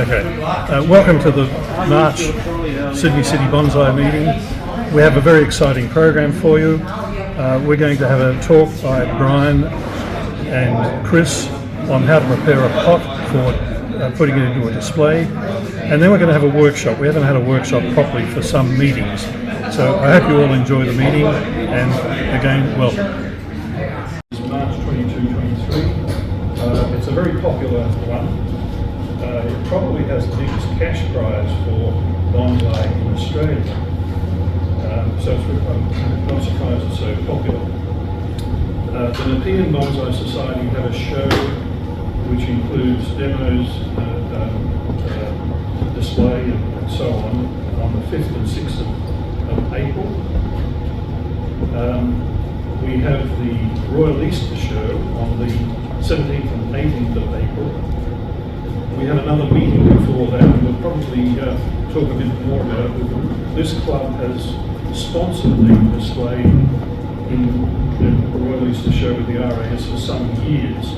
Okay. Welcome to the March Sydney City Bonsai meeting. We have a very exciting program for you. We're going to have a talk by Brian and Chris on how to prepare a pot for putting it into a display. And then we're going to have a workshop. We haven't had a workshop properly for some meetings. So I hope you all enjoy the meeting, and again, welcome. It's March 22-23. It's a very popular one. It probably has the biggest cash prize for bonsai in Australia. So I'm not surprised it's so popular. The Nepean Bonsai Society have a show which includes demos, display and so on the 5th and 6th of April. We have the Royal Easter Show on the 17th and 18th of April. We have another meeting before that, and we'll probably talk a bit more about it. This club has sponsored the display in the Royal Easter Show with the RAS for some years.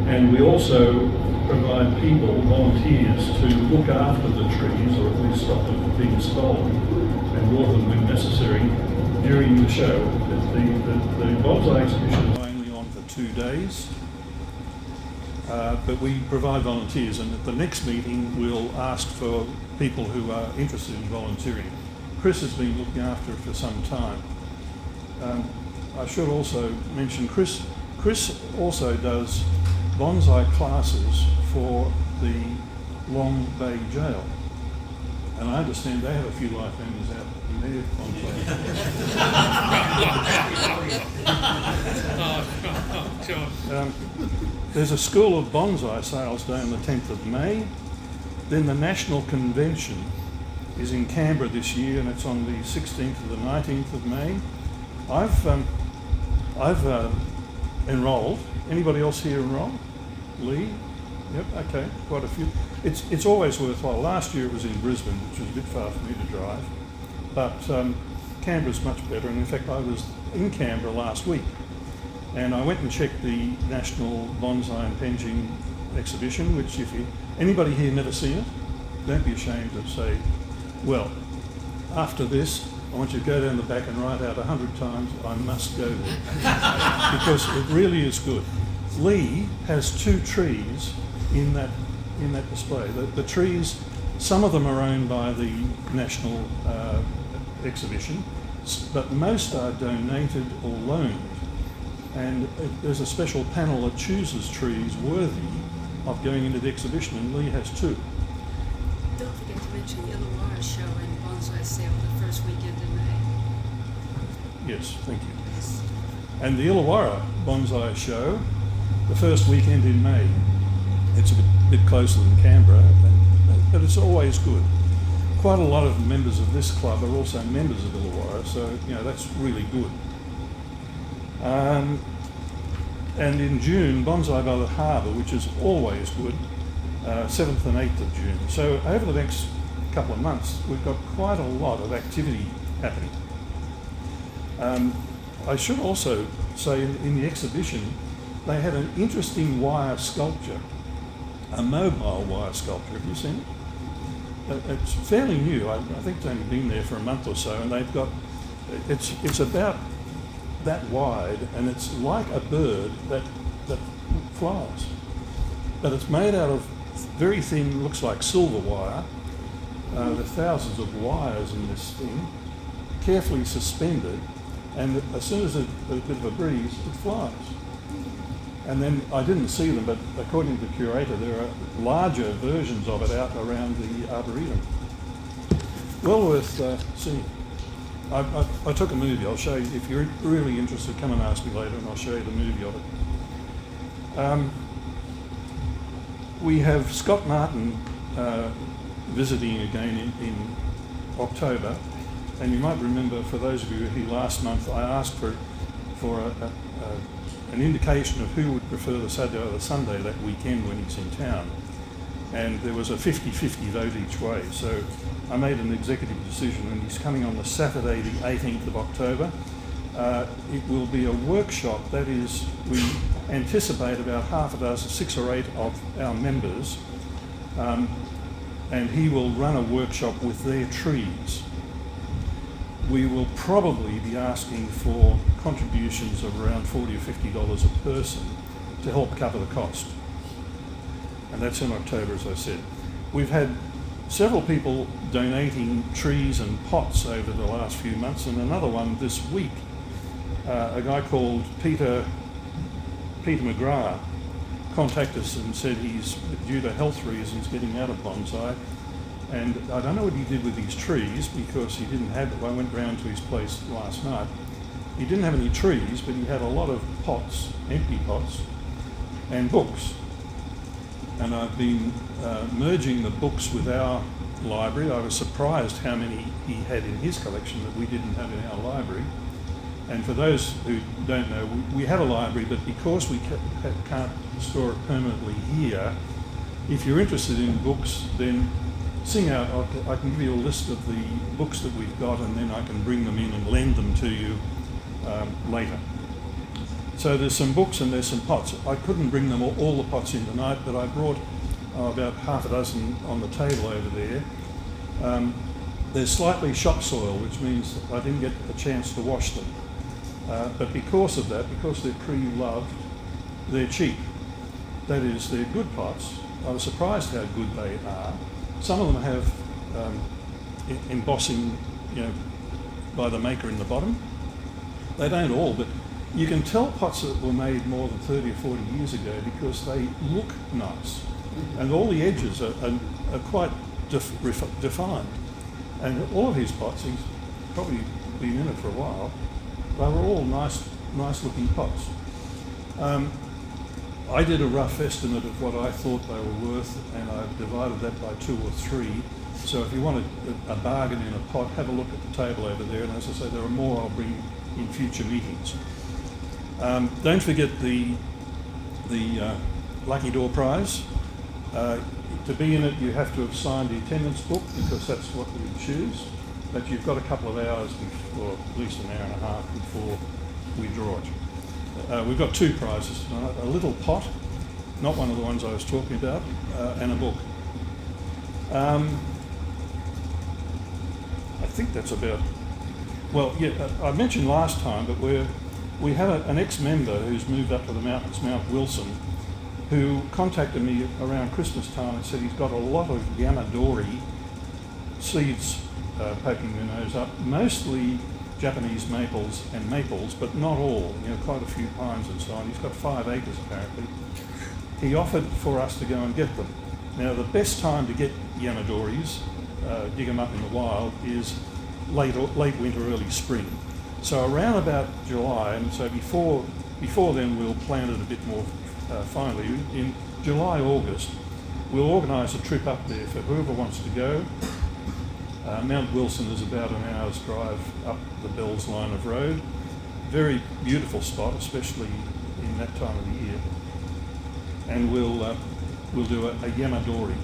And we also provide people, volunteers, to look after the trees, or at least stop them from being stolen, and water them when necessary during the show. The bonsai exhibition is only on for 2 days. But we provide volunteers, and at the next meeting we'll ask for people who are interested in volunteering. Chris has been looking after it for some time. I should also mention Chris also does bonsai classes for the Long Bay Jail, and I understand they have a few life members out in their bonsai. There's a School of Bonsai Sales Day on the 10th of May. Then the National Convention is in Canberra this year, and it's on the 16th to the 19th of May. I've enrolled. Anybody else here enrolled? Lee? Yep, okay, quite a few. It's always worthwhile. Last year it was in Brisbane, which was a bit far for me to drive, but Canberra's much better, and in fact I was in Canberra last week. And I went and checked the National Bonsai and Penjing exhibition, which anybody here never seen it, don't be ashamed to say, well, after this, I want you to go down the back and write out 100 times, I must go there. Because it really is good. Lee has 2 trees in that display. The trees, some of them are owned by the National exhibition, but most are donated or loaned. And there's a special panel that chooses trees worthy of going into the exhibition, and Lee has 2. Don't forget to mention the Illawarra show and bonsai sale the first weekend in May. Yes, thank you. Yes. And the Illawarra bonsai show, the first weekend in May. It's a bit closer than Canberra, but it's always good. Quite a lot of members of this club are also members of Illawarra, so that's really good. And in June, Bonsai by the Harbour, which is always good, 7th and 8th of June. So over the next couple of months, we've got quite a lot of activity happening. I should also say in the exhibition, they had an interesting wire sculpture, a mobile wire sculpture. Have you seen it? It's fairly new. I think it's only been there for a month or so, and they've got, it's about that wide, and it's like a bird that flies. But it's made out of very thin, looks like silver wire. There are thousands of wires in this thing, carefully suspended, and as soon as a bit of a breeze, it flies. And then I didn't see them, but according to the curator, there are larger versions of it out around the Arboretum. Well worth seeing. I took a movie. I'll show you. If you're really interested, come and ask me later and I'll show you the movie of it. We have Scott Martin visiting again in October, and you might remember, for those of you who were here last month, I asked for an indication of who would prefer the Saturday or the Sunday that weekend when he's in town. And there was a 50-50 vote each way. So I made an executive decision, and he's coming on the Saturday, the 18th of October. It will be a workshop. That is, we anticipate about half a dozen, 6 or 8 of our members and he will run a workshop with their trees. We will probably be asking for contributions of around $40 or $50 a person to help cover the cost. And that's in October, as I said. We've had several people donating trees and pots over the last few months, and another one this week. A guy called Peter McGrath contacted us and said he's, due to health reasons, getting out of bonsai. And I don't know what he did with these trees, because he didn't have it. I went round to his place last night. He didn't have any trees, but he had a lot of pots, empty pots, and books. And I've been merging the books with our library. I was surprised how many he had in his collection that we didn't have in our library. And for those who don't know, we have a library, but because we can't store it permanently here, if you're interested in books, then sing out. I can give you a list of the books that we've got, and then I can bring them in and lend them to you later. So there's some books and there's some pots. I couldn't bring them all the pots in tonight, but I brought about half a dozen on the table over there. They're slightly shop soil, which means I didn't get a chance to wash them. But because of that, because they're pre-loved, they're cheap. That is, they're good pots. I was surprised how good they are. Some of them have embossing, by the maker in the bottom. They don't all, but you can tell pots that were made more than 30 or 40 years ago because they look nice. And all the edges are quite defined. And all of his pots, he's probably been in it for a while, they were all nice looking pots. I did a rough estimate of what I thought they were worth, and I've divided that by 2 or 3. So if you want a bargain in a pot, have a look at the table over there, and as I say, there are more I'll bring in future meetings. Don't forget the Lucky Door Prize. To be in it, you have to have signed the attendance book, because that's what we choose. But you've got a couple of hours, or at least an hour and a half before we draw it. We've got 2 prizes tonight: a little pot, not one of the ones I was talking about, and a book. I think that's about. Well, yeah, I mentioned last time, but we have an ex-member who's moved up to the mountains, Mount Wilson, who contacted me around Christmas time and said he's got a lot of Yamadori seeds poking their nose up, mostly Japanese maples and maples, but not all, quite a few pines and so on. He's got 5 acres apparently. He offered for us to go and get them. Now, the best time to get Yamadoris, dig them up in the wild, is late winter, early spring. So around about July, and so before then we'll plant it a bit more finally. In July, August, we'll organise a trip up there for whoever wants to go. Mount Wilson is about an hour's drive up the Bells line of road. Very beautiful spot, especially in that time of the year. And we'll do a Yamadori.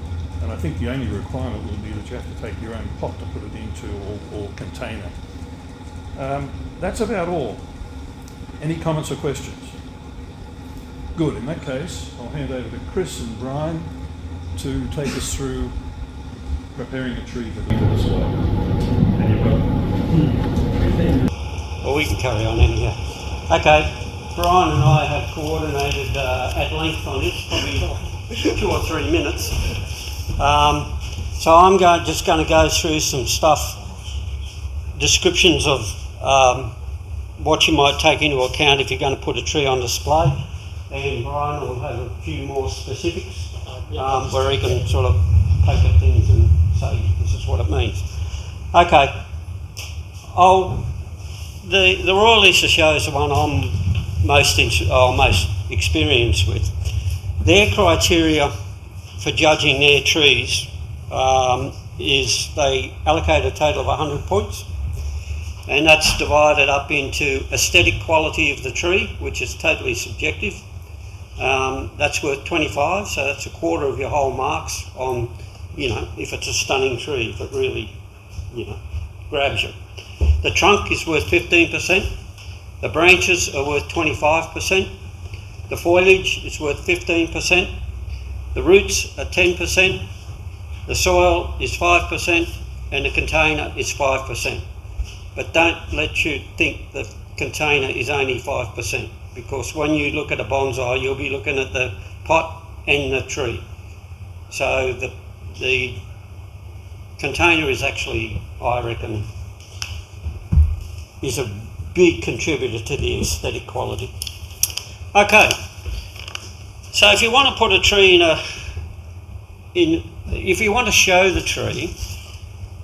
And I think the only requirement will be that you have to take your own pot to put it into, or container. That's about all. Any comments or questions? Good. In that case, I'll hand over to Chris and Brian to take us through preparing a tree for the display. And you've got. Well, we can carry on anyhow. Okay, Brian and I have coordinated at length on this, probably 2 or 3 minutes. So I'm just going to go through some stuff, descriptions of what you might take into account if you're going to put a tree on display. And Brian will have a few more specifics where he can sort of poke at things and say this is what it means. Okay, the Royal Easter Show is the one I'm most experienced with. Their criteria for judging their trees is they allocate a total of 100 points, and that's divided up into aesthetic quality of the tree, which is totally subjective. That's worth 25, so that's a quarter of your whole marks on, if it's a stunning tree, if it really, grabs you. The trunk is worth 15%, the branches are worth 25%, the foliage is worth 15%, the roots are 10%, The soil is 5% and the container is 5%. But don't let you think the container is only 5%, because when you look at a bonsai, you'll be looking at the pot and the tree. So the container is actually, I reckon, is a big contributor to the aesthetic quality. Okay, so if you want to put a tree if you want to show the tree,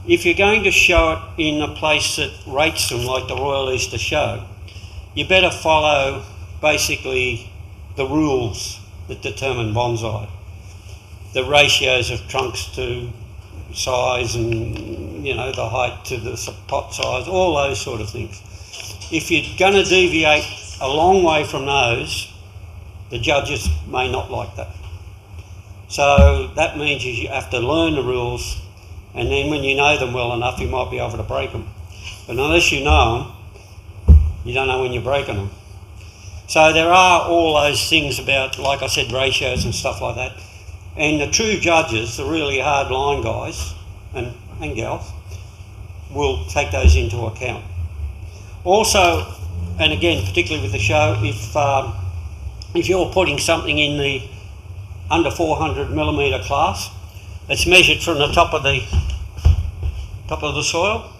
if you're going to show it in a place that rates them like the Royal Easter Show, you better follow basically the rules that determine bonsai. The ratios of trunks to size and, you know, the height to the pot size, all those sort of things. If you're going to deviate a long way from those, the judges may not like that. So that means you have to learn the rules, and then when you know them well enough, you might be able to break them. But unless you know them, you don't know when you're breaking them. So there are all those things about, like I said, ratios and stuff like that. And the true judges, the really hard line guys and gals, will take those into account. Also, and again, particularly with the show, if you're putting something in the under 400 millimetre class, it's measured from the top of the soil.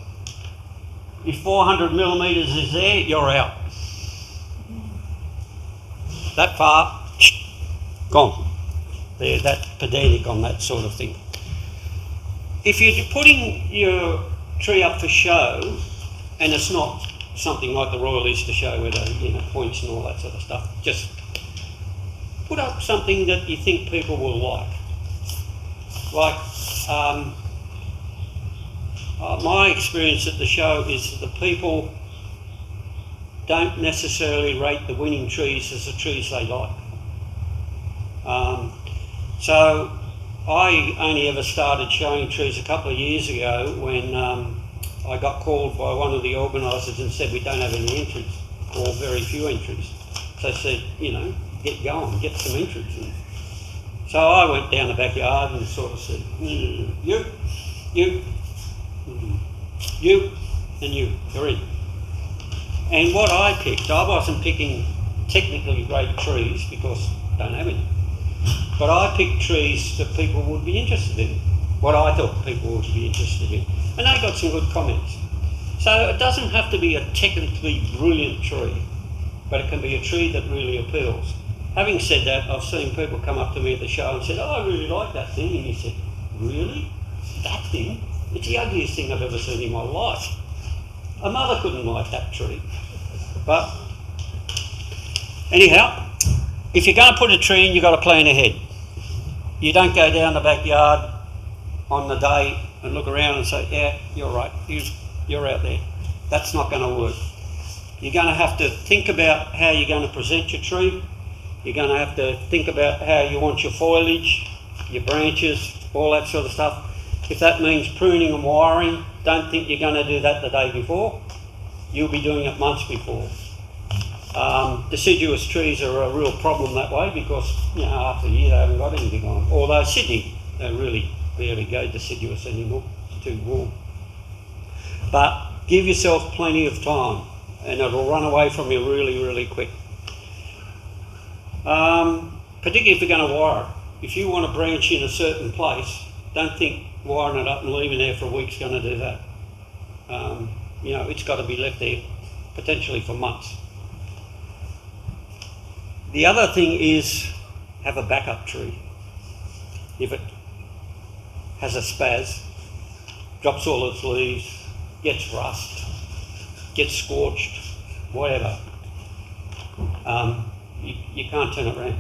If 400 millimetres is there, you're out. That far, gone. They're that pedantic on that sort of thing. If you're putting your tree up for show, and it's not something like the Royal Easter Show with points and all that sort of stuff, just put up something that you think people will like. Like, my experience at the show is that the people don't necessarily rate the winning trees as the trees they like. So I only ever started showing trees a couple of years ago when I got called by one of the organisers and said we don't have any entries, or very few entries. So I said, get going, get some entries in. So I went down the backyard and sort of said, you, and you're in. And what I picked, I wasn't picking technically great trees because I don't have any, but I picked trees that people would be interested in, what I thought people would be interested in. And they got some good comments. So it doesn't have to be a technically brilliant tree, but it can be a tree that really appeals. Having said that, I've seen people come up to me at the show and said, oh, I really like that thing. And he said, really? That thing? It's the ugliest thing I've ever seen in my life. A mother couldn't like that tree. But anyhow, if you're going to put a tree in, you've got to plan ahead. You don't go down the backyard on the day and look around and say, yeah, you're right, you're out there. That's not going to work. You're going to have to think about how you're going to present your tree. You're going to have to think about how you want your foliage, your branches, all that sort of stuff. If that means pruning and wiring, don't think you're going to do that the day before. You'll be doing it months before. Deciduous trees are a real problem that way because, after a year they haven't got anything on them. Although Sydney, they really barely go deciduous anymore. It's too warm. But give yourself plenty of time and it'll run away from you really, really quick. Particularly if you're going to wire it. If you want to branch in a certain place, don't think wiring it up and leaving there for a week's going to do that. It's got to be left there potentially for months. The other thing is have a backup tree. If it has a spaz, drops all its leaves, gets rust, gets scorched, whatever, you can't turn it around.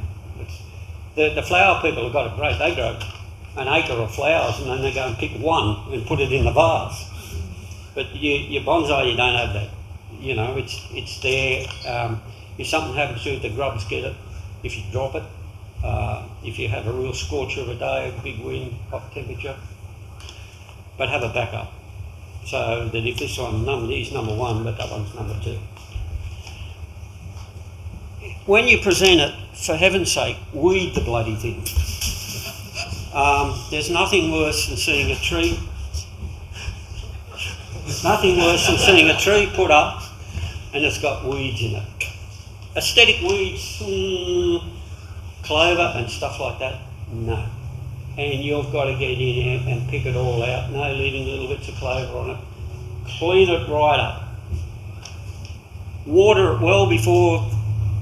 The flower people have got it great. They grow an acre of flowers and then they go and pick one and put it in the vase. But your bonsai, you don't have that. It's there. If something happens to it, the grubs get it. If you drop it, if you have a real scorcher of a day, a big wind, hot temperature, but have a backup. So that if this one is number one, but that one's number two. When you present it, for heaven's sake, weed the bloody thing. There's nothing worse than seeing a tree. There's nothing worse than seeing a tree put up and it's got weeds in it. Aesthetic weeds, clover and stuff like that, no. And you've got to get in there and pick it all out. No leaving little bits of clover on it. Clean it right up. Water it well before,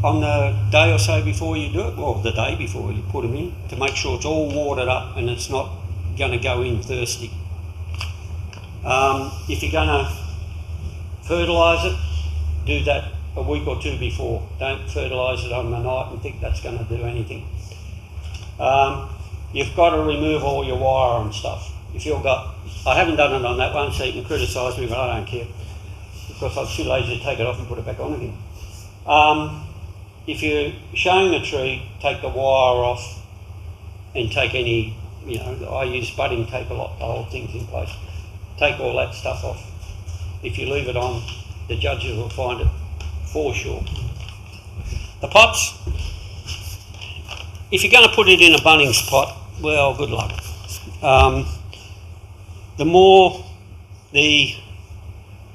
on the day or so before you do it, or the day before you put them in, to make sure it's all watered up and it's not going to go in thirsty. If you're going to fertilise it, do that a week or two before. Don't fertilise it on the night and think that's going to do anything. You've got to remove all your wire and stuff. If you've got, I haven't done it on that one, so you can criticise me, but I don't care, because I was too lazy to take it off and put it back on again. If you're showing a tree, take the wire off and take any, I use budding tape a lot to hold things in place. Take all that stuff off. If you leave it on, the judges will find it for sure. The pots, if you're going to put it in a Bunnings pot, well, good luck.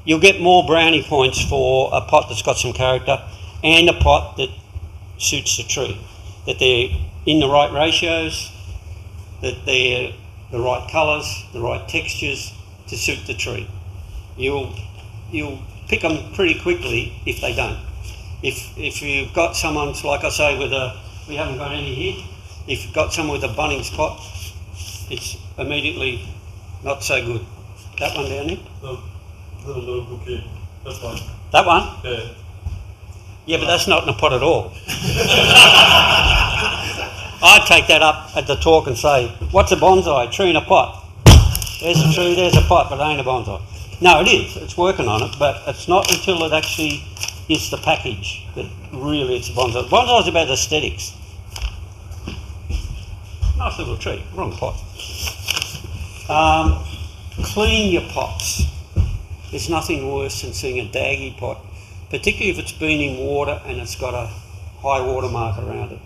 You'll get more brownie points for a pot that's got some character and a pot that suits the tree, that they're in the right ratios, that they're the right colours, the right textures to suit the tree. You'll pick them pretty quickly if they don't. If you've got someone, like I say, we haven't got any here, if you've got someone with a Bunnings pot, it's immediately not so good. That one down there? The little bouquet. That's fine. That one? Yeah. Yeah, but that's not in a pot at all. I'd take that up at the talk and say, what's a bonsai? Tree in a pot. There's a tree, there's a pot, but it ain't a bonsai. No, it is. It's working on it, but it's not until it actually is the package that really it's a bonsai. Bonsai is about aesthetics. Nice little tree, wrong pot. Clean your pots. There's nothing worse than seeing a daggy pot, particularly if it's been in water and it's got a high water mark around it.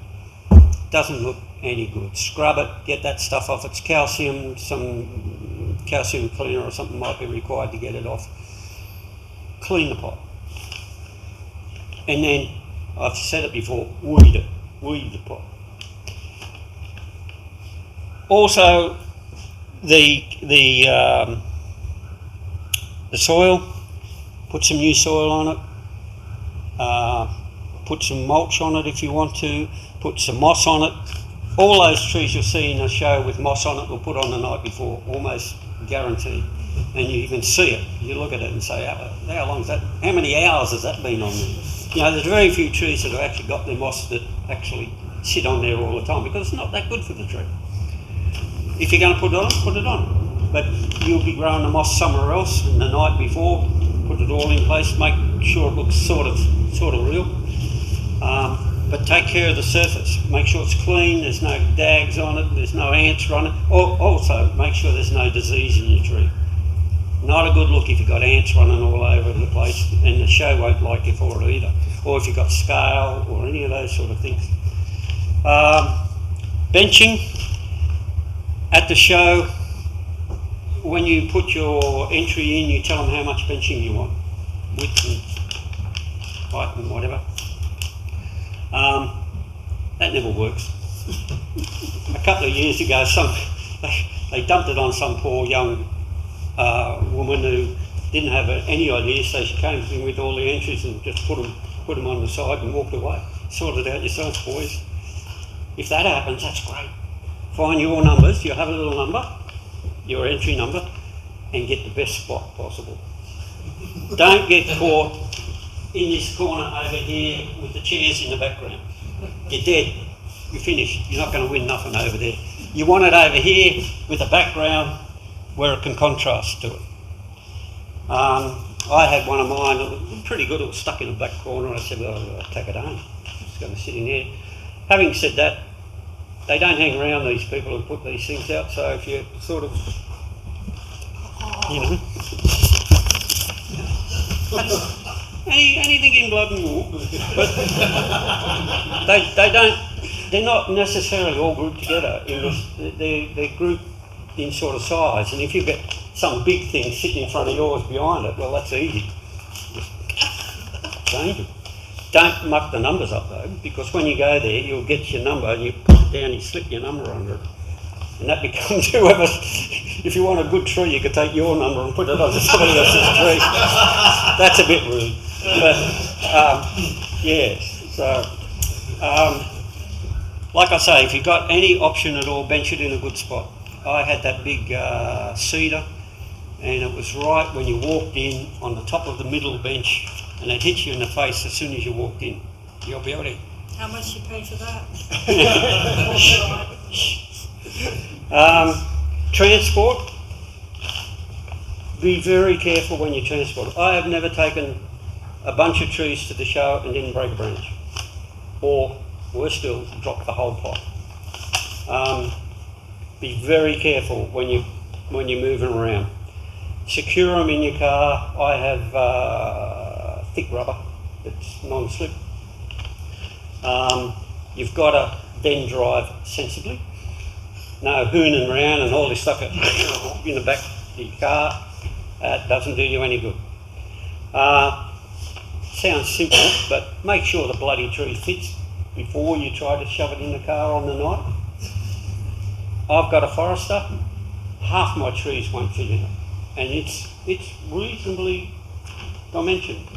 Doesn't look any good. Scrub it, get that stuff off. It's calcium, some calcium cleaner or something might be required to get it off. Clean the pot. And then, I've said it before, weed it. Weed the pot. Also, the soil, put some new soil on it, put some mulch on it if you want to, put some moss on it. All those trees you'll see in the show with moss on it we'll put on the night before, almost guaranteed. And you can see it, you look at it and say, how long is that, how many hours has that been on there? There's very few trees that have actually got their moss that actually sit on there all the time, because it's not that good for the tree. If you're going to put it on, put it on. But you'll be growing the moss somewhere else, and the night before, put it all in place, make sure it looks sort of real. But take care of the surface. Make sure it's clean, there's no dags on it, there's no ants running. Also, make sure there's no disease in your tree. Not a good look if you've got ants running all over the place, and the show won't like you for it either. Or if you've got scale or any of those sort of things. Benching. At the show, when you put your entry in, you tell them how much benching you want, width and height and whatever. That never works. A couple of years ago, they dumped it on some poor young woman who didn't have any idea, so she came in with all the entries and just put them on the side and walked away. Sort it out yourself, boys. If that happens, that's great. Find your numbers, you'll have a little number, your entry number, and get the best spot possible. Don't get caught in this corner over here with the chairs in the background. You're dead, you're finished, you're not going to win nothing over there. You want it over here with a background where it can contrast to it. I had one of mine, it was pretty good, it was stuck in the back corner. I said, well, I'll take it home, it's going to sit in there. Having said that, they don't hang around, these people who put these things out, so if you sort of, anything in blood and war, but they're not necessarily all grouped together. They're grouped in sort of size, and if you get some big thing sitting in front of yours behind it, well, that's easy. Just change it. Don't muck the numbers up though, because when you go there, you'll get your number and you put it down, you slip your number under it. And that becomes whoever, if you want a good tree, you could take your number and put it on somebody else's tree. That's a bit rude. But, yes, so, like I say, if you've got any option at all, bench it in a good spot. I had that big cedar, and it was right when you walked in on the top of the middle bench, and it hit you in the face as soon as you walked in. You'll be able to. How much you pay for that? Transport. Be very careful when you transport. I have never taken a bunch of trees to the show and didn't break a branch, or worse still, drop the whole pot. Be very careful when you're moving around. Secure them in your car. I have thick rubber that's non-slip. You've got to then drive sensibly. No hooning around and all this stuff in the back of your car. That doesn't do you any good. Sounds simple, but make sure the bloody tree fits before you try to shove it in the car on the night. I've got a Forester, half my trees won't fit in it, and it's reasonably dimensioned.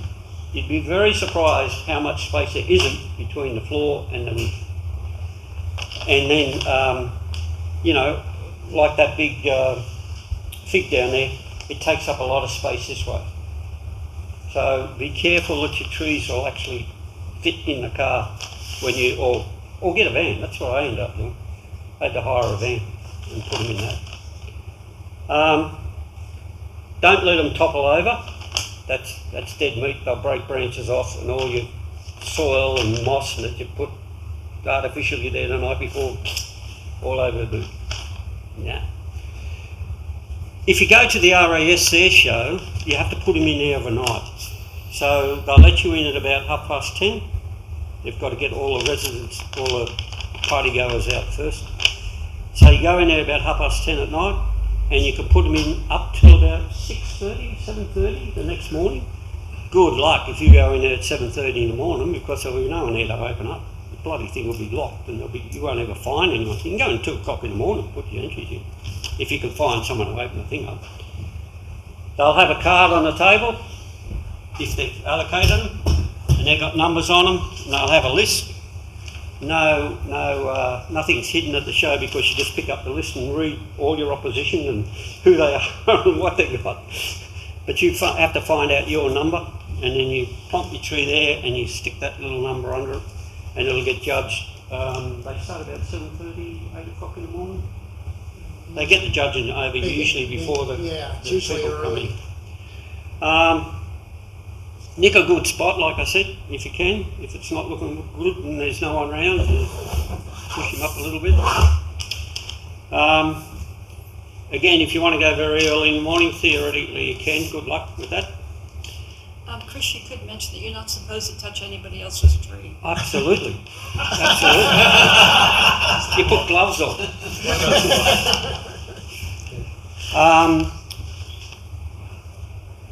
You'd be very surprised how much space there isn't between the floor and the roof. And then, like that big fig down there, it takes up a lot of space this way. So be careful that your trees will actually fit in the car when you, or get a van. That's what I ended up doing. I had to hire a van and put them in that. Don't let them topple over. That's dead meat. They'll break branches off, and all your soil and moss that you put artificially there the night before, all over the boot. Yeah. If you go to the RASC show, you have to put them in there overnight. So they'll let you in at about 10:30. They've got to get all the residents, all the party goers out first. So you go in there about 10:30 at night, and you can put them in up till about 6:30, 7:30 the next morning. Good luck if you go in there at 7:30 in the morning, because there'll be no one there to open up. The bloody thing will be locked, and you won't ever find anyone. You can go in 2 o'clock in the morning and put your entries in, if you can find someone to open the thing up. They'll have a card on the table, if they've allocated them, and they've got numbers on them, and they'll have a list. Nothing's hidden at the show, because you just pick up the list and read all your opposition and who they are and what they've got. But you have to find out your number, and then you plonk your tree there and you stick that little number under it, and it'll get judged. They start about 7:30, 8 o'clock in the morning. They get the judging over usually before the people come in. Nick a good spot, like I said, if you can. If it's not looking good and there's no one around, push him up a little bit. Again, if you want to go very early in the morning, theoretically you can. Good luck with that. Chris, you could mention that you're not supposed to touch anybody else's tree. Absolutely. Absolutely. You put gloves on.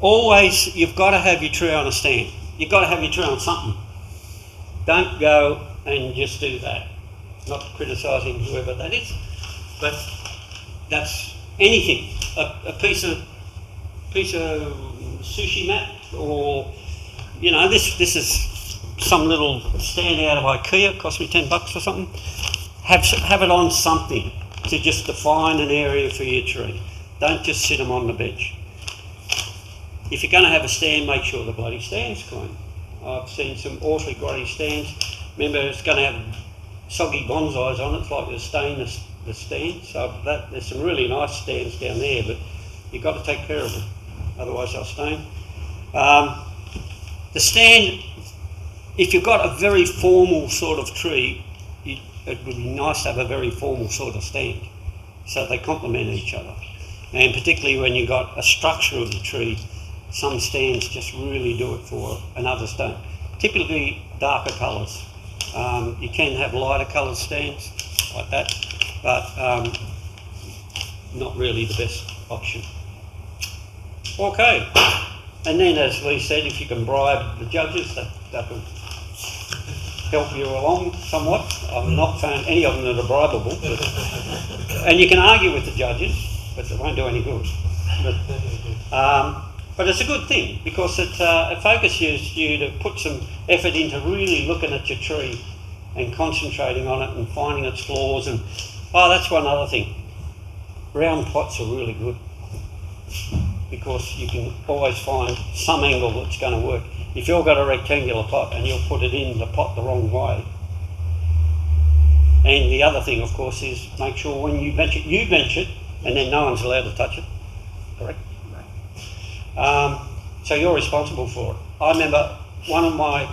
Always, you've got to have your tree on a stand. You've got to have your tree on something. Don't go and just do that. Not criticising whoever that is, but that's anything. A piece of sushi mat, or this is some little stand out of IKEA. Cost me $10 or something. Have it on something to just define an area for your tree. Don't just sit them on the bench. If you're going to have a stand, make sure the bloody stand's clean. I've seen some awfully grotty stands. Remember, it's going to have soggy bonsais on it. It's like the stain the stand. So there's some really nice stands down there, but you've got to take care of them, otherwise they'll stain. The stand, if you've got a very formal sort of tree, it would be nice to have a very formal sort of stand, so they complement each other. And particularly when you've got a structure of the tree, some stands just really do it for, and others don't. Typically darker colours. You can have lighter coloured stands like that, but not really the best option. Okay, and then as Lee said, if you can bribe the judges, that will help you along somewhat. I'm not found any of them that are bribable, and you can argue with the judges, but it won't do any good. But it's a good thing because it focuses you to put some effort into really looking at your tree and concentrating on it and finding its flaws. And that's one other thing. Round pots are really good because you can always find some angle that's going to work. If you've got a rectangular pot and you'll put it in the pot the wrong way. And the other thing, of course, is make sure when you bench it, and then no one's allowed to touch it. Correct? So you're responsible for it. I remember one of my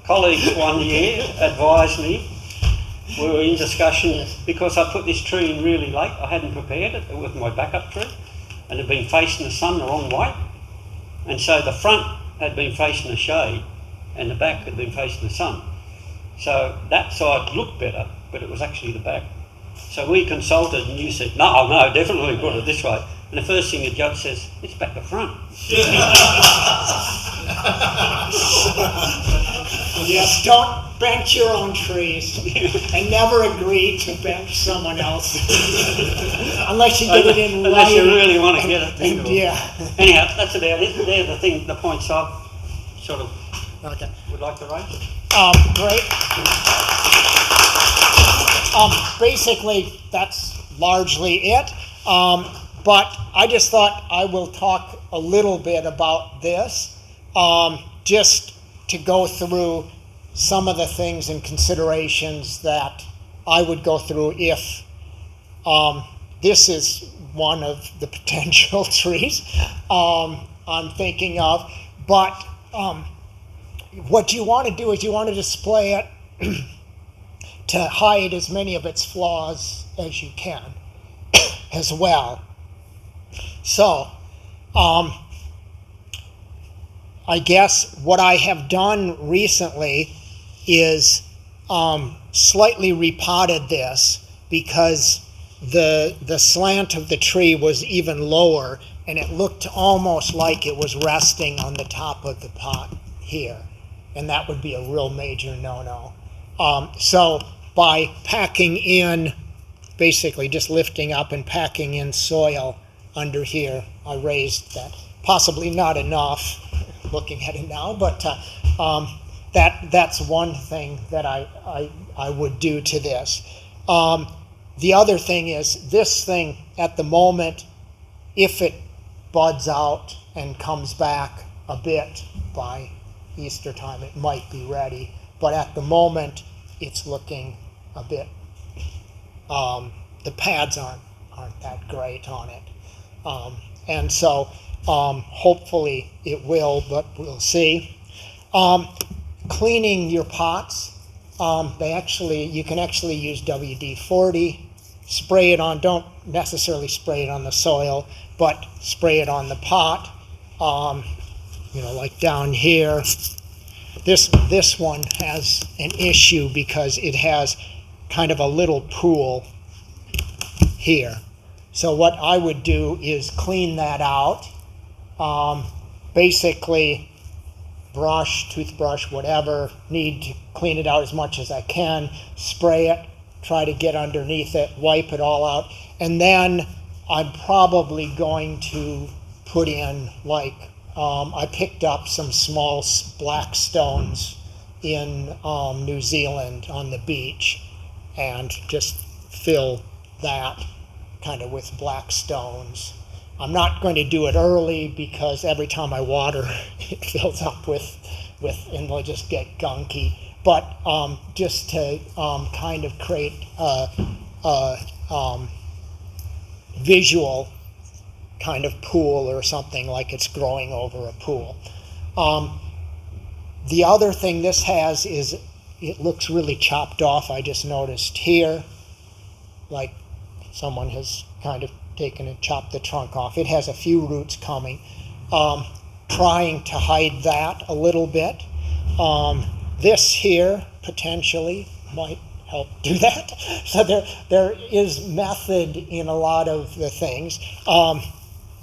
colleagues one year advised me, we were in discussion because I put this tree in really late. I hadn't prepared it with my backup tree and it had been facing the sun the wrong way. And so the front had been facing the shade and the back had been facing the sun. So that side looked better, but it was actually the back. So we consulted and you said, no, definitely put it this way. And the first thing the judge says, it's back to front. Yes, don't bench your own trees and never agree to bench someone else unless you get it in unless writing. you really want to get it. Yeah. Anyhow, that's about it. They're the points I've sort of Okay. would like to raise. Great. Basically, that's largely it. But I just thought I will talk a little bit about this, just to go through some of the things and considerations that I would go through if this is one of the potential trees I'm thinking of. But what you want to do is you want to display it to hide as many of its flaws as you can as well. So, I guess what I have done recently is slightly repotted this because the slant of the tree was even lower and it looked almost like it was resting on the top of the pot here, and that would be a real major no-no. So by packing in, basically just lifting up and packing in soil under here, I raised that. Possibly not enough, looking at it now, but that's one thing that I would do to this. The other thing is this thing at the moment, if it buds out and comes back a bit by Easter time, it might be ready. But at the moment, it's looking a bit, the pads aren't that great on it. And so hopefully it will, but we'll see. Cleaning your pots, you can actually use WD-40, spray it on, don't necessarily spray it on the soil, but spray it on the pot, like down here. This one has an issue because it has kind of a little pool here. So what I would do is clean that out. Basically, toothbrush, whatever, need to clean it out as much as I can, spray it, try to get underneath it, wipe it all out, and then I'm probably going to put in I picked up some small black stones in New Zealand on the beach and just fill that kind of with black stones. I'm not going to do it early because every time I water it fills up with and it'll just get gunky. But just to kind of create a visual kind of pool or something, like it's growing over a pool. The other thing this has is it looks really chopped off. I just noticed here, like someone has kind of taken and chopped the trunk off. It has a few roots coming. Trying to hide that a little bit. This here potentially might help do that. So there is method in a lot of the things.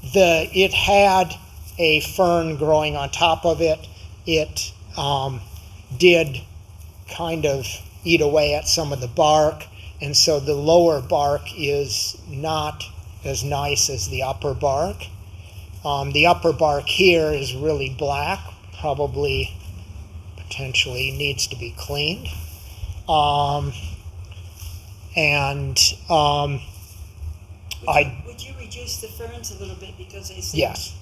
It had a fern growing on top of it. It did kind of eat away at some of the bark, and so the lower bark is not as nice as the upper bark. The upper bark here is really black, probably potentially needs to be cleaned. Would you reduce the ferns a little bit because they seem Yes,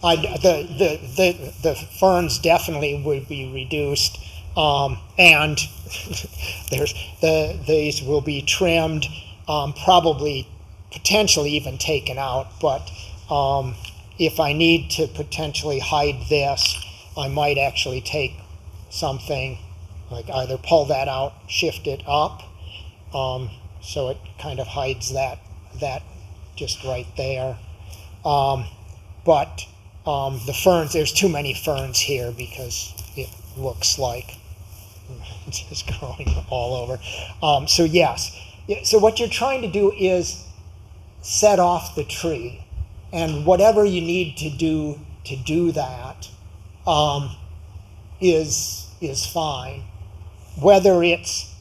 the ferns definitely would be reduced, and these will be trimmed, probably potentially even taken out. But if I need to potentially hide this, I might actually take something like either pull that out, shift it up, so it kind of hides that just right there. But the ferns, there's too many ferns here because it looks like it's just growing all over. So yes, so what you're trying to do is set off the tree, and whatever you need to do that is fine. Whether it's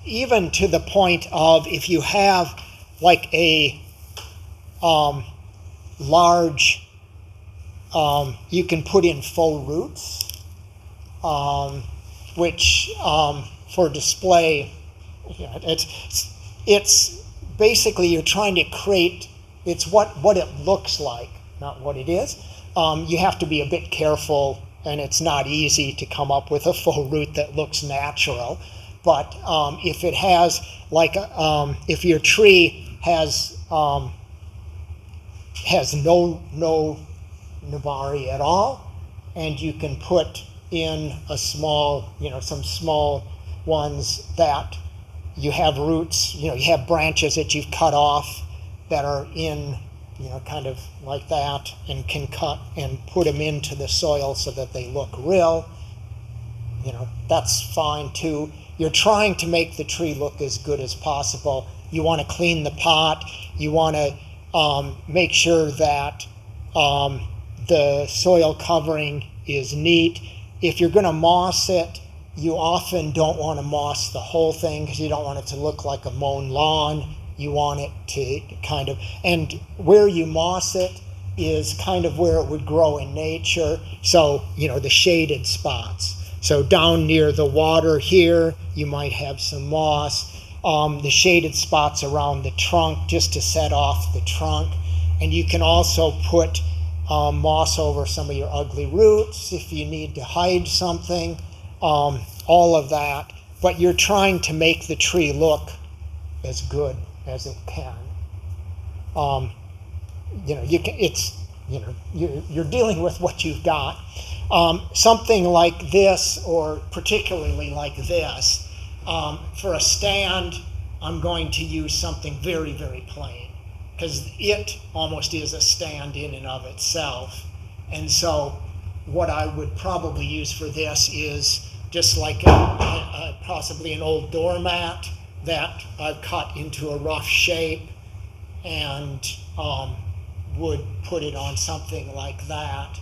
even to the point of if you have like a large, you can put in faux roots, which for display, it's basically you're trying to create, it's what it looks like, not what it is. You have to be a bit careful, and it's not easy to come up with a faux root that looks natural. But if it has, like, if your tree has no nabari at all, and you can put in a small, some small ones that you have roots, you have branches that you've cut off that are in, kind of like that, and can cut and put them into the soil so that they look real, that's fine too. You're trying to make the tree look as good as possible. You want to clean the pot. You want to make sure that the soil covering is neat. If you're going to moss it, you often don't want to moss the whole thing because you don't want it to look like a mown lawn. You want it to kind of, and where you moss it is kind of where it would grow in nature. So, the shaded spots. So down near the water here, you might have some moss. The shaded spots around the trunk just to set off the trunk. And you can also put moss over some of your ugly roots if you need to hide something, all of that. But you're trying to make the tree look as good as it can. You're dealing with what you've got. Something like this, or particularly like this, for a stand, I'm going to use something very, very plain, because it almost is a stand in and of itself. And so what I would probably use for this is just like possibly an old doormat that I've cut into a rough shape, and would put it on something like that.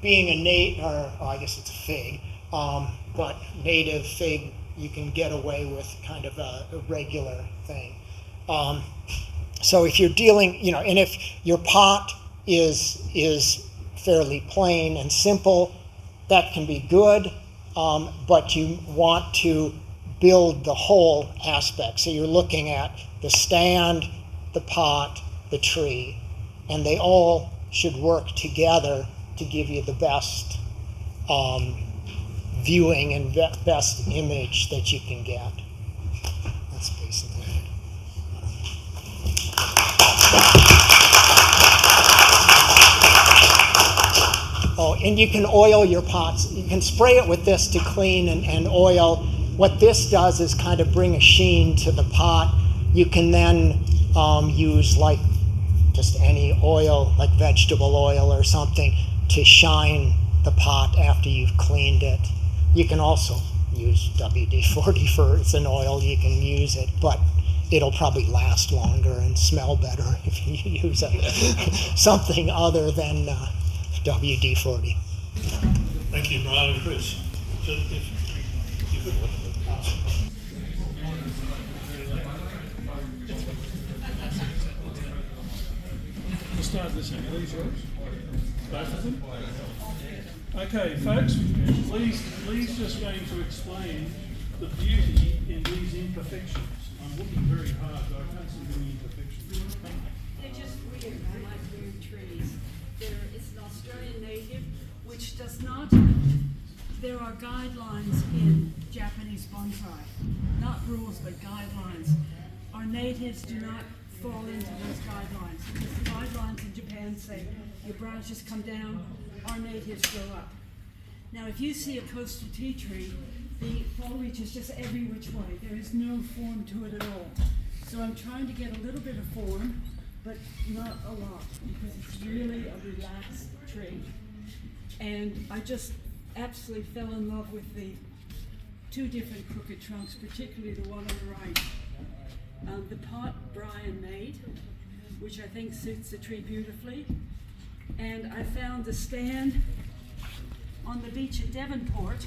Being a I guess it's a fig, but native fig, you can get away with kind of a regular thing. So if you're dealing, and if your pot is fairly plain and simple, that can be good, but you want to build the whole aspect. So you're looking at the stand, the pot, the tree, and they all should work together to give you the best viewing and best image that you can get. That's basically it. Oh, and you can oil your pots. You can spray it with this to clean and oil. What this does is kind of bring a sheen to the pot. You can then use like just any oil, like vegetable oil or something, to shine the pot after you've cleaned it. You can also use WD-40 for it's an oil. You can use it, but it'll probably last longer and smell better if you use something other than WD-40. Thank you, Brian and Chris. We'll start this in. These yours? Both of them? Okay, folks, Lee's just going to explain the beauty in these imperfections. I'm looking very hard, but I can't see any imperfections. They're just weird. I like weird trees. It's an Australian native, which does not. There are guidelines in Japanese bonsai, not rules, but guidelines. Our natives do not fall into those guidelines because the guidelines in Japan say your branches come down, our natives grow up. Now, if you see a coastal tea tree, the foliage is just every which way. There is no form to it at all. So I'm trying to get a little bit of form, but not a lot, because it's really a relaxed tree. And I just absolutely fell in love with the two different crooked trunks, particularly the one on the right. The pot Brian made, which I think suits the tree beautifully. And I found the stand on the beach at Devonport,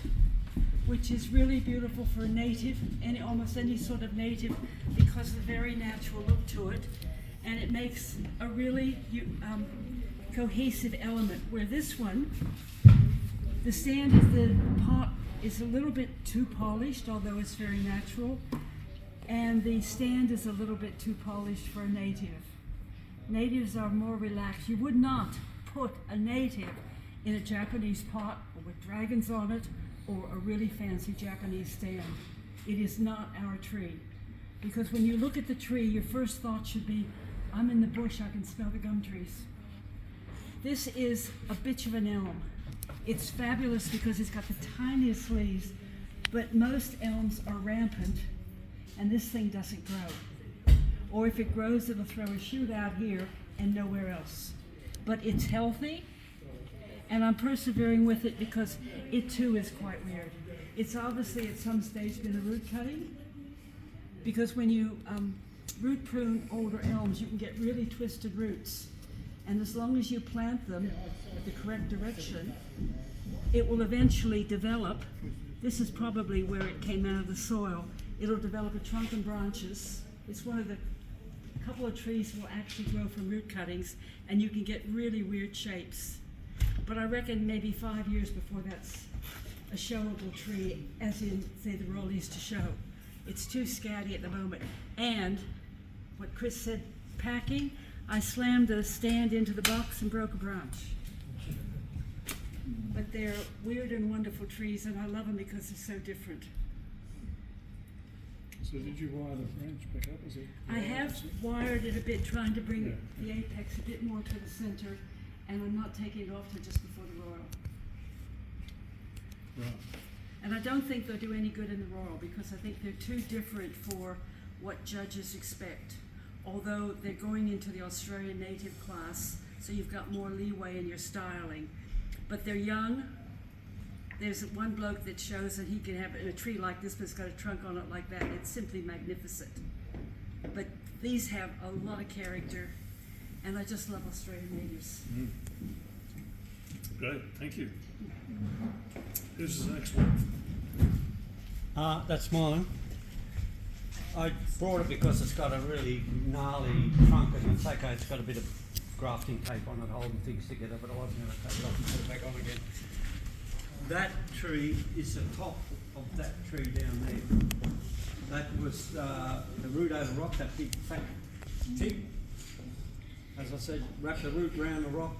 which is really beautiful for a native, almost any sort of native, because of the very natural look to it. And it makes a really cohesive element, where this one, the stand of the pot is a little bit too polished, although it's very natural. And the stand is a little bit too polished for a native. Natives are more relaxed. You would not put a native in a Japanese pot with dragons on it or a really fancy Japanese stand. It is not our tree. Because when you look at the tree, your first thought should be, I'm in the bush, I can smell the gum trees. This is a bitch of an elm. It's fabulous because it's got the tiniest leaves, but most elms are rampant, and this thing doesn't grow. Or if it grows, it'll throw a shoot out here and nowhere else. But it's healthy, and I'm persevering with it because it too is quite weird. It's obviously at some stage been a root cutting, because when you root prune older elms, you can get really twisted roots. And as long as you plant them at the correct direction, it will eventually develop. This is probably where it came out of the soil. It'll develop a trunk and branches. It's one of the couple of trees will actually grow from root cuttings, and you can get really weird shapes. But I reckon maybe 5 years before that's a showable tree, as in, say, the rollies to show. It's too scatty at the moment. And what Chris said, packing, I slammed the stand into the box and broke a branch. But they're weird and wonderful trees, and I love them because they're so different. So did you wire the branch back up? Is it? I have wired it a bit, trying to bring the apex a bit more to the center, and I'm not taking it off till just before the royal. Right. And I don't think they'll do any good in the royal, because I think they're too different for what judges expect. Although they're going into the Australian native class, so you've got more leeway in your styling. But they're young. There's one bloke that shows that he can have a tree like this, but it's got a trunk on it like that. It's simply magnificent. But these have a lot of character, and I just love Australian natives. Mm. Great, thank you. Who's the next one? That's mine. I brought it because it's got a really gnarly trunk, and it's okay, it's got a bit of grafting tape on it holding things together, but I wasn't going to take it off and put it back on again. That tree is the top of that tree down there. That was the root over rock, that big fat tip. As I said, wrapped the root around the rock.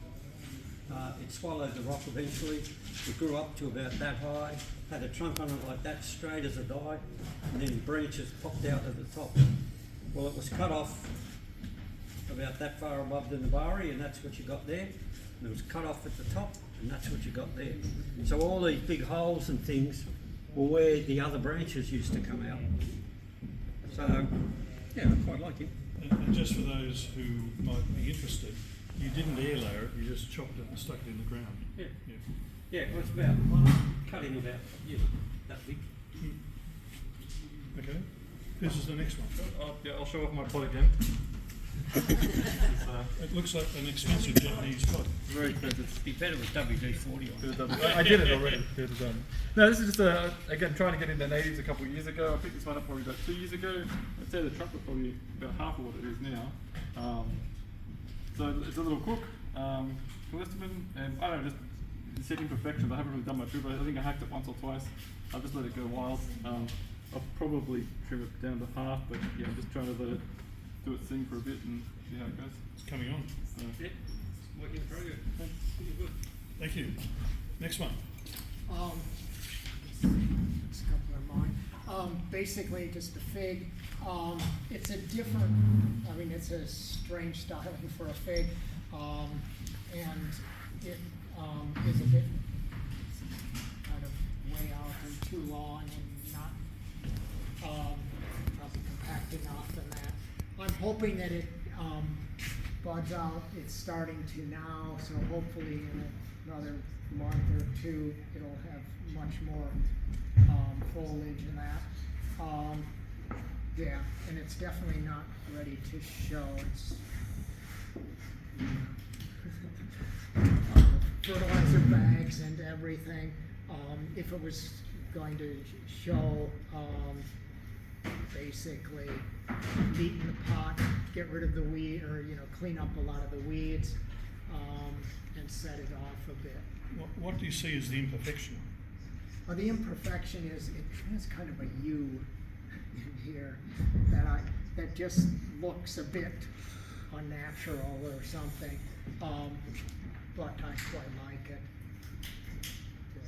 It swallowed the rock eventually. It grew up to about that high, had a trunk on it like that, straight as a die, and then branches popped out at the top. Well, it was cut off about that far above the Nabari, and that's what you got there. And it was cut off at the top, and that's what you got there. So all these big holes and things were where the other branches used to come out. So, yeah, I quite like it. And just for those who might be interested, you didn't air layer it, you just chopped it and stuck it in the ground. Yeah. Yeah. Yeah, well, it's about cutting about that big. Okay. This is the next one. I'll show off my pot again. It looks like an expensive Japanese pot. Very expensive. Be better with WD-40 on. I did it already. No, this is just again trying to get into natives a couple of years ago. I picked this one up probably about 2 years ago. I'd say the truck was probably about half of what it is now. So it's a little cook, Callistamin, and I don't know, just setting perfections. I haven't really done much with it. I think I hacked it once or twice. I've just let it go wild. I'll probably trim it down to half, but yeah, I'm just trying to let it do its thing for a bit and see how it goes. It's coming on. So, Yeah, working in progress. thanks. Good. Thank you. Next one. It's a couple of mine. Basically, just a fig. It's a different, I mean, it's a strange styling for a fig, and it is a bit kind of way out and too long and not probably compact enough and that. I'm hoping that it buds out. It's starting to now, so hopefully in another month or two it'll have much more foliage and that. Yeah, and it's definitely not ready to show. It's fertilizer bags and everything. If it was going to show basically neaten the pot, get rid of the weed, or clean up a lot of the weeds, and set it off a bit. What do you see as the imperfection? The imperfection is it has kind of a U in here that just looks a bit unnatural or something, but I quite like it.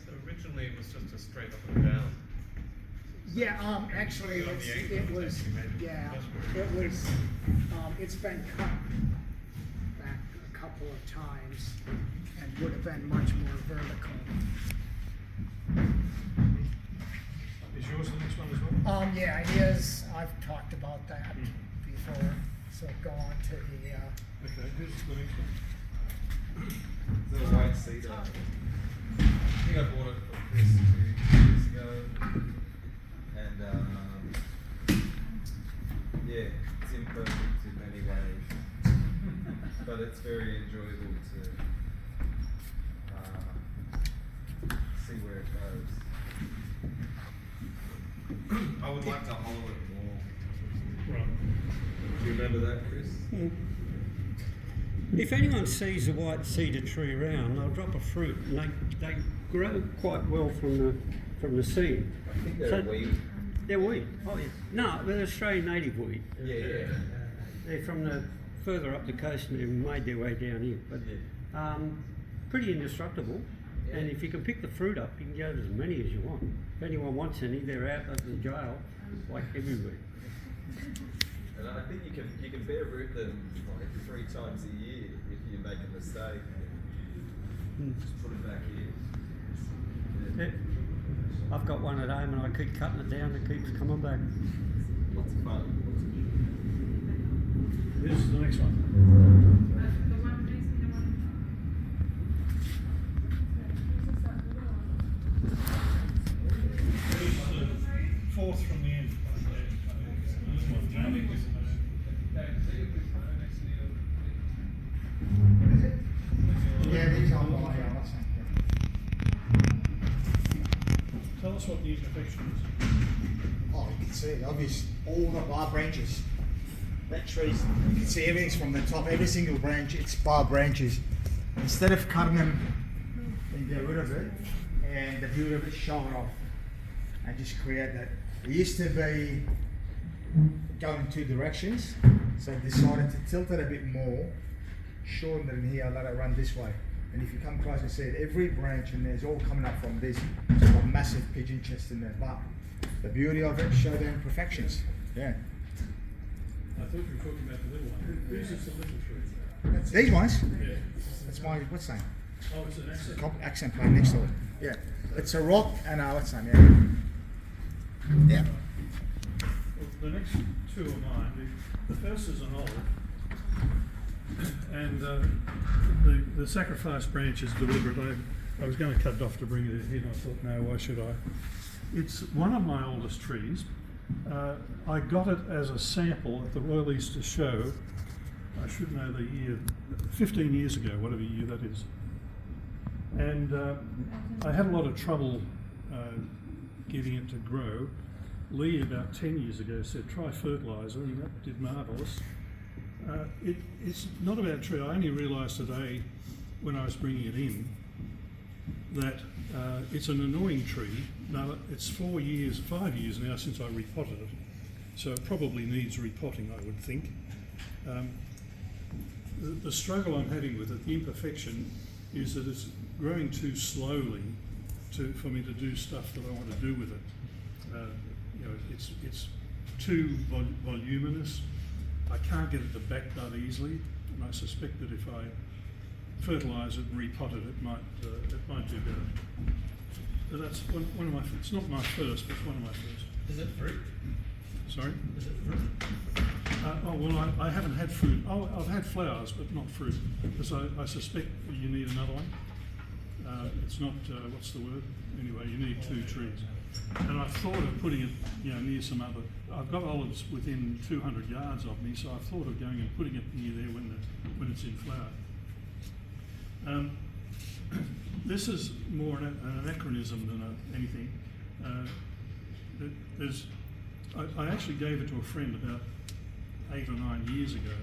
So originally it was just a straight up and down. Yeah, actually, it's been cut back a couple of times and would have been much more vertical. Is yours the next one as well? Yeah, it is. I've talked about that before, so go on to the, Okay, who's the next one? It's a white cedar. I think I bought it from Chris 2 years ago. And yeah, it's imperfect in many ways. But it's very enjoyable to see where it goes. I would like to hollow it more. Right. Do you remember that, Chris? If anyone sees a white cedar tree around, they'll drop a fruit, and they grow quite well from the seed. I think they're weed. They're weed. Oh yeah. No, they're Australian native weed. Yeah. They're from the further up the coast and they've made their way down here. But pretty indestructible. Yeah. And if you can pick the fruit up, you can get as many as you want. If anyone wants any, they're out of the jail, like everywhere. And I think you can bare root them like 3 times a year if you make a mistake. Just put it back in. Yeah. I've got one at home and I keep cutting it down and it keeps coming back. Lots of fun. This is the next one. Fourth from the end. yeah, these are my Tell us what the imperfection is. Oh, you can see, obviously, all the bar branches. That tree's, you can see everything's from the top, every single branch, it's bar branches. Instead of cutting them and get rid of it, and the beauty of it, show it off, and just create that. It used to be going in 2 directions, so I decided to tilt it a bit more, shorten it in here, let it run this way. And if you come close and see it, every branch in there is all coming up from this. There's a massive pigeon chest in there, but the beauty of it, show the imperfections. Yeah. I thought you were talking about the little one. Whose is the little tree? These ones? Yeah. That's my, what's that? Oh, it's an accent. Accent plant next to it. Yeah. It's a rock and what's that? Yeah. Yeah. Well, the next 2 are mine. The first is an olive, and the sacrifice branch is deliberate. I was going to cut it off to bring it in. I thought, no, why should I? It's one of my oldest trees. I got it as a sample at the Royal Easter Show. I should know the year, 15 years ago, whatever year that is. And I had a lot of trouble getting it to grow. Lee, about 10 years ago, said try fertiliser, and that did marvellous. It's not about tree. I only realised today, when I was bringing it in, that it's an annoying tree. Now, it's 5 years now since I repotted it, so it probably needs repotting, I would think. The struggle I'm having with it, the imperfection, is that it's growing too slowly for me to do stuff that I want to do with it. It's too voluminous. I can't get it to back bud easily, and I suspect that if I fertilise it and repot it, it might do better. But that's one of my. It's not my first, but it's one of my first. Is it fruit? Sorry. Is it fruit? I haven't had fruit. Oh, I've had flowers, but not fruit, because I suspect you need another one. It's not what's the word? Anyway, you need 2 trees. And I've thought of putting it, near some other. I've got olives within 200 yards of me, so I've thought of going and putting it near there when it's in flower. This is more an anachronism than anything. I actually gave it to a friend about 8 or 9 years ago,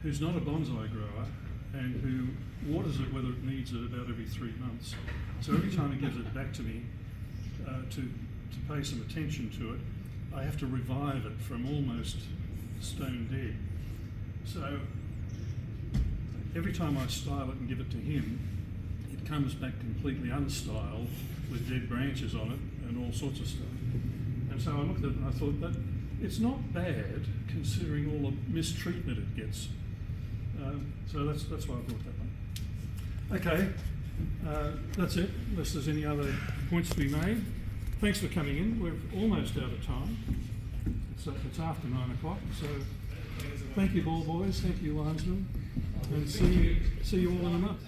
who's not a bonsai grower and who waters it whether it needs it about every 3 months. So every time he gives it back to me to pay some attention to it, I have to revive it from almost stone dead. So every time I style it and give it to him, it comes back completely unstyled with dead branches on it and all sorts of stuff. And so I looked at it and I thought that it's not bad considering all the mistreatment it gets. So that's why I brought that one. Okay, that's it, unless there's any other points to be made. Thanks for coming in. We're almost out of time. It's after 9 o'clock, so thank you, ball boys, thank you, linesmen, and see you all in a month.